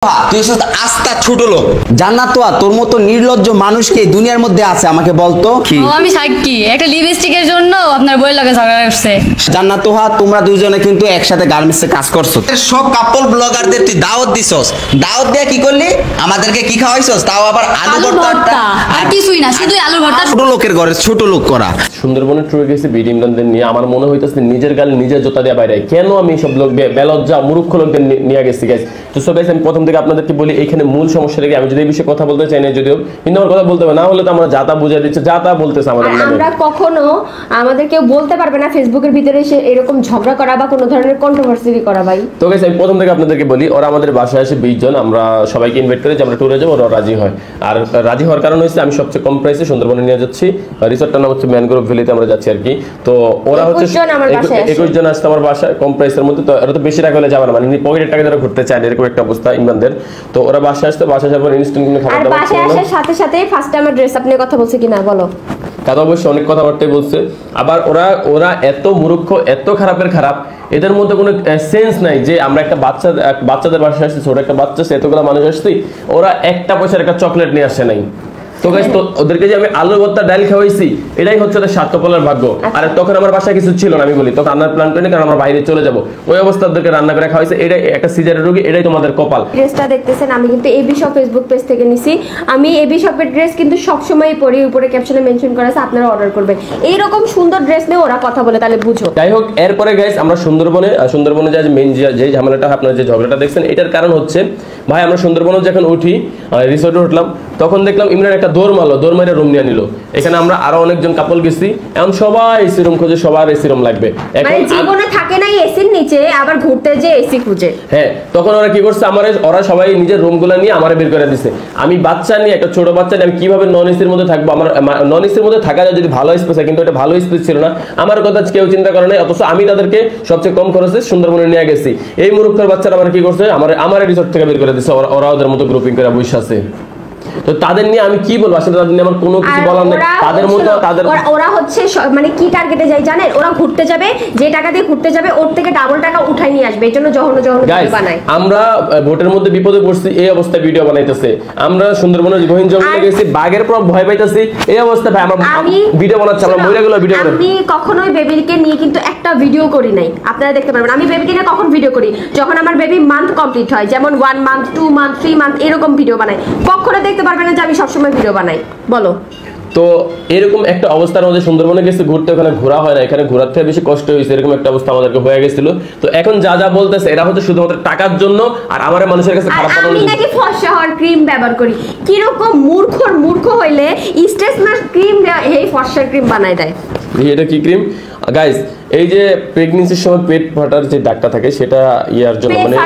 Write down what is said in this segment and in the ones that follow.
তুই আস্তা ছোট লোক। জান্নাত তোর মতো নির্লজ্জ মানুষ কি দুনিয়ার মধ্যে আছে আমাকে বলতো? আমি সাক্ষী, একটা লিপস্টিকের জন্য আপনার বইয়ের লগে ঝগড়া করছে। জান্নাত তোমরা দুজনে কিন্তু একসাথে গার্মেন্টসে কাজ করছো। সব কাপল ব্লগারদের তুই দাওয়াত দিছস, দাওয়াত দিয়ে কি করলি? আমাদেরকে কি খাওয়াইছস? তাও আবার আলু ভর্তা আর কিছুই না, শুধু আলু ভর্তা। ছোট লোকের ঘরে ছোট লোক করা। সুন্দরবনে ট্যুরে গেছি বিডি ইমরানদের নিয়ে। আমার মনে হইতেছে নিজের গাল নিজের জোতা দিয়ে বাইরে। কেন আমি সব লোক বেলজ্জা মূর্খ লোকদের নিয়ে গেছি গাইস। তো সো গাইস, আমি প্রথম থেকে আপনাদেরকে বলি এখানে মূল সমস্যা রেখে আমি যদি এই বিষয়ে কথা বলতে চাই না, যদিও কিন্তু আমার কথা বলতে হবে না, হলে তো আমরা যা তা বুঝিয়ে দিচ্ছে, যা তা বলতেছে আমাদের নামে। আমরা কখনো আমাদের কেউ বলতে পারবে না ফেসবুকের ভিতরে এসে এরকম ঝগড়া করা বা কোনো ধরনের কন্ট্রোভার্সি করা। ভাই তো গাইস, আমি প্রথম থেকে আপনাদেরকে বলি, ওরা আমাদের বাসায় আসে 20 জন, আমরা সবাইকে ইনভাইট করে যে আমরা ট্যুরে যাবো, ওরা রাজি হয়। আর রাজি হওয়ার কারণ হচ্ছে আমি সবচেয়ে কম প্রাইসে সুন্দরবনে নিয়ে যাচ্ছি। রিসোর্টটার নাম হচ্ছে ম্যানগ্রোভ ভ্যালিতে আমরা যাচ্ছি আর কি। তো ওরা হচ্ছে 21 জন আসছে আমার বাসায় কম প্রাইসের মধ্যে। তো ওরা তো বেশি টাকা হলে যাবে না, মানে পকেটের টাকা যারা ঘুরতে চায় এরকম একটা অবস্থা ইমরানদের। তো ওরা বাসায় আসতে, বাসায় আসার পর ইনস্ট্যান্ট কোনো খাবার দাবার, আর বাসায় আসার সাথে সাথে ফার্স্ট টাইম ড্রেস আপনি কথা বলছে কিনা বলো? কথা অবশ্যই অনেক কথাবার্তাই বলছে। আবার ওরা এত মূর্খ, এত খারাপের খারাপ, এদের মধ্যে কোনো সেন্স নাই যে আমরা একটা বাচ্চাদের বাসায় আসছি, ছোট একটা বাচ্চা এতগুলো মানুষ আসছি, ওরা একটা পয়সার একটা চকলেট নিয়ে আসে নাই। তো গাইস, তো ওদেরকে যে আমি আলু ভর্তা ডাল খাওয়াইছি, এটাই হচ্ছে তাদের স্বার্থপরের ভাগ্য। আর তখন আমার বাসায় কিছু ছিল না, আমি বলি তখন রান্নার প্ল্যান করিনি, কারণ আমরা বাইরে চলে যাব। ওই অবস্থা ওদেরকে রান্না করে খাওয়াইছে, এটাই একটা সিজারের রোগী, এটাই তোমাদের কপাল। ড্রেসটা দেখতেছেন আমি কিন্তু এবি শপ ফেসবুক পেজ থেকে নিছি। আমি এবি শপের ড্রেস কিন্তু সবসময় পরি, উপরে ক্যাপশনে মেনশন করা আছে, আপনারা অর্ডার করবেন। এইরকম সুন্দর ড্রেস নিয়ে ওরা কথা বলে, তাহলে বুঝো। যাই হোক, এরপরে গাইস আমরা সুন্দরবনে যে মেইন যে ঝামেলাটা, আপনারা যে ঝগড়াটা দেখছেন, এটার কারণ হচ্ছে ভাই আমরা সুন্দরবনে যখন উঠি, রিসোর্টে উঠলাম, তখন দেখলাম ইমরান একটা দৌড় মারে রুম নিয়ে নিল। এখানে আমরা আরো অনেকজন কাপল গেছি, এখন সবাই এসি রুম খোঁজে, সবার এসি রুম লাগবে। মানে জীবনে থাকে নাই এসির নিচে, আবার ঘুরতে যে এসি খুঁজে। হ্যাঁ, তখন ওরা কি করছে, ওরা সবাই নিজের রুমগুলো নিয়ে আমারে বের করে দিছে। আমি বাচ্চা নিয়ে, একটা ছোট বাচ্চা নিয়ে আমি কিভাবে নন এসির মধ্যে থাকবো? আমার নন এসির মধ্যে থাকা যায় যদি ভালো স্পেস হয়, কিন্তু এটা ভালো স্পেস ছিল না। আমার কথা কেউ চিন্তা করে নাই, অথচ আমি তাদেরকে সবচেয়ে কম খরচে সুন্দরবনে নিয়ে গেছি। এই মূর্খের বাচ্চারা আমার কি করছে, আমার রিসোর্ট থেকে বের করে দিছে। ওরা ওদের মতো গ্রুপিং করে বসে আছে। তো তাদের নিয়ে আমি কি বলবো? আসলে তাদের নিয়ে আমার কোনো কিছু বলার নেই। তাদের মতো ওরা হচ্ছে মানে কি টার্গেটে যায় জানেন? ওরা ঘুরতে যাবে, যে টাকা দিয়ে ঘুরতে যাবে ওর থেকে ডাবল টাকা উঠাই নিয়ে আসবে। এজন্য ভিডিও বানায়। আমরা ভোটের মধ্যে বিপদে পড়ছি, এই অবস্থায় ভিডিও বানাইতেছে। আমরা সুন্দরবনের গহীন জঙ্গলে গেছি, বাঘের পর ভয় পাইতেছি, এই অবস্থায় ভাই আমরা ভিডিও বানাচ্ছি। আমরা মহিলা গুলো ভিডিও করি। আমি কখনোই বেবিকে নিয়ে কিন্তু একটা ভিডিও করি নাই, আপনারা দেখতে পারবেন। আমি বেবিকে নিয়ে কখন ভিডিও করি? যখন আমার বেবি মান্থ কমপ্লিট হয়, যেমন 1 মান্থ 2 মান্থ 3 মান্থ এরকম ভিডিও বানাই। কখনো দেখতে পারবেন না যে আমি সবসময় ভিডিও বানাই, বলো। তো এরকম একটা অবস্থার মধ্যে সুন্দরবনে গেছে ঘুরতে, ওখানে ঘোরা হয় না, এখানে ঘোরার থেকে বেশি কষ্ট হয়েছে, এরকম একটা অবস্থা আমাদেরকে হয়ে গেছিল। তো এখন যা বলতেছে এরা হচ্ছে শুধুমাত্র টাকার জন্য, আর আমার মানুষের কাছে খারাপ বানানোর জন্য। আমি নাকি ফর্সা হওয়ার ক্রিম ব্যবহার করি, কিরকম মূর্খ হইলে স্টেশনার ক্রিম এই ফর্সার ক্রিম বানায় দেয়। এটা কি ক্রিম গাইস? এই যে প্রেগন্যান্সির সময় পেট ফাটার যে দাগটা থাকে, সেটা ইয়ার জন্য, মানে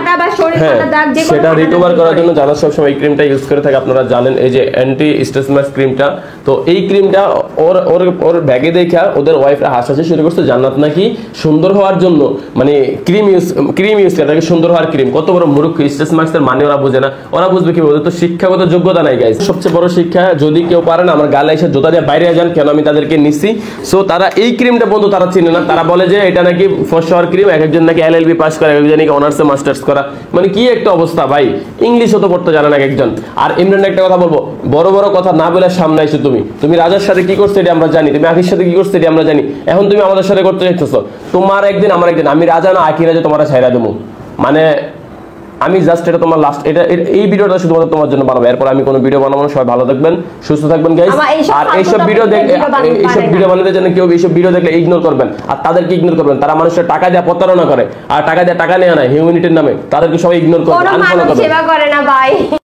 সেটা রিকভার করার জন্য যারা সবসময় এই ক্রিমটা ইউজ করে থাকে, আপনারা জানেন, এই যে অ্যান্টি স্ট্রেস মাস্ক ক্রিমটা। তো এই ক্রিমটা ওর ব্যাগে দেখা ওদের ওয়াইফরা হাসাহাসি শুরু করছে, জান্নাত নাকি সুন্দর হওয়ার জন্য মানে ক্রিম ইউজ করে থাকে, সুন্দর হওয়ার ক্রিম। কত বড় মূর্খ! স্ট্রেস মাস্কের মানে ওরা বোঝে না। ওরা বুঝবে কি? ওদের তো শিক্ষাগত যোগ্যতা নাই গাইস। সবচেয়ে বড় শিক্ষা, যদি কেউ পারে না আমার গালে এসে জোতা দিয়ে বাইরে যান, কেন আমি তাদেরকে নিচ্ছি। সো তারা এই ক্রিমটা বন্ধু তারা চিনে না। তারা বলে যে এটা নাকি ফর্সার ক্রিম, একজন নাকি LLB পাস করে, একজন নাকি অনার্সে মাস্টার্স করা। মানে কি একটা অবস্থা ভাই! ইংলিশও তো পড়তে জানে না একজন। আর ইমরান একটা কথা বলবো, বড় বড় কথা না বলে সামনে এসে তুমি রাজার সাথে কি করছো এটা আমরা জানি, তুমি আখির সাথে কি করছো এটা আমরা জানি। এখন তুমি আমাদের সাথে করতে চাইতেছো, তোমার একদিন আমার একদিন, আমি রাজা না আখি রাজা, তোমার ছাইরা দেবো। মানে আমি জাস্ট এটা তোমার লাস্ট, এই ভিডিওটা শুধুমাত্র তোমার জন্য বানাবো। এরপর আমি কোনো ভিডিও বানাবো না। সবাই ভালো থাকবেন, সুস্থ থাকবেন গাইস। আর এইসব ভিডিও বানাতে জন্য কেউ এইসব ভিডিও দেখলে ইগনোর করবেন, আর তাদেরকে ইগনোর করবেন। তারা মানুষের টাকা দিয়ে প্রতারণা করে, আর টাকা দিয়ে টাকা নেওয়া নাই হিউম্যানিটির নামে, তাদেরকে সবাই ইগনোর করবেন, আনফলো করবেন। সেবা করে না ভাই।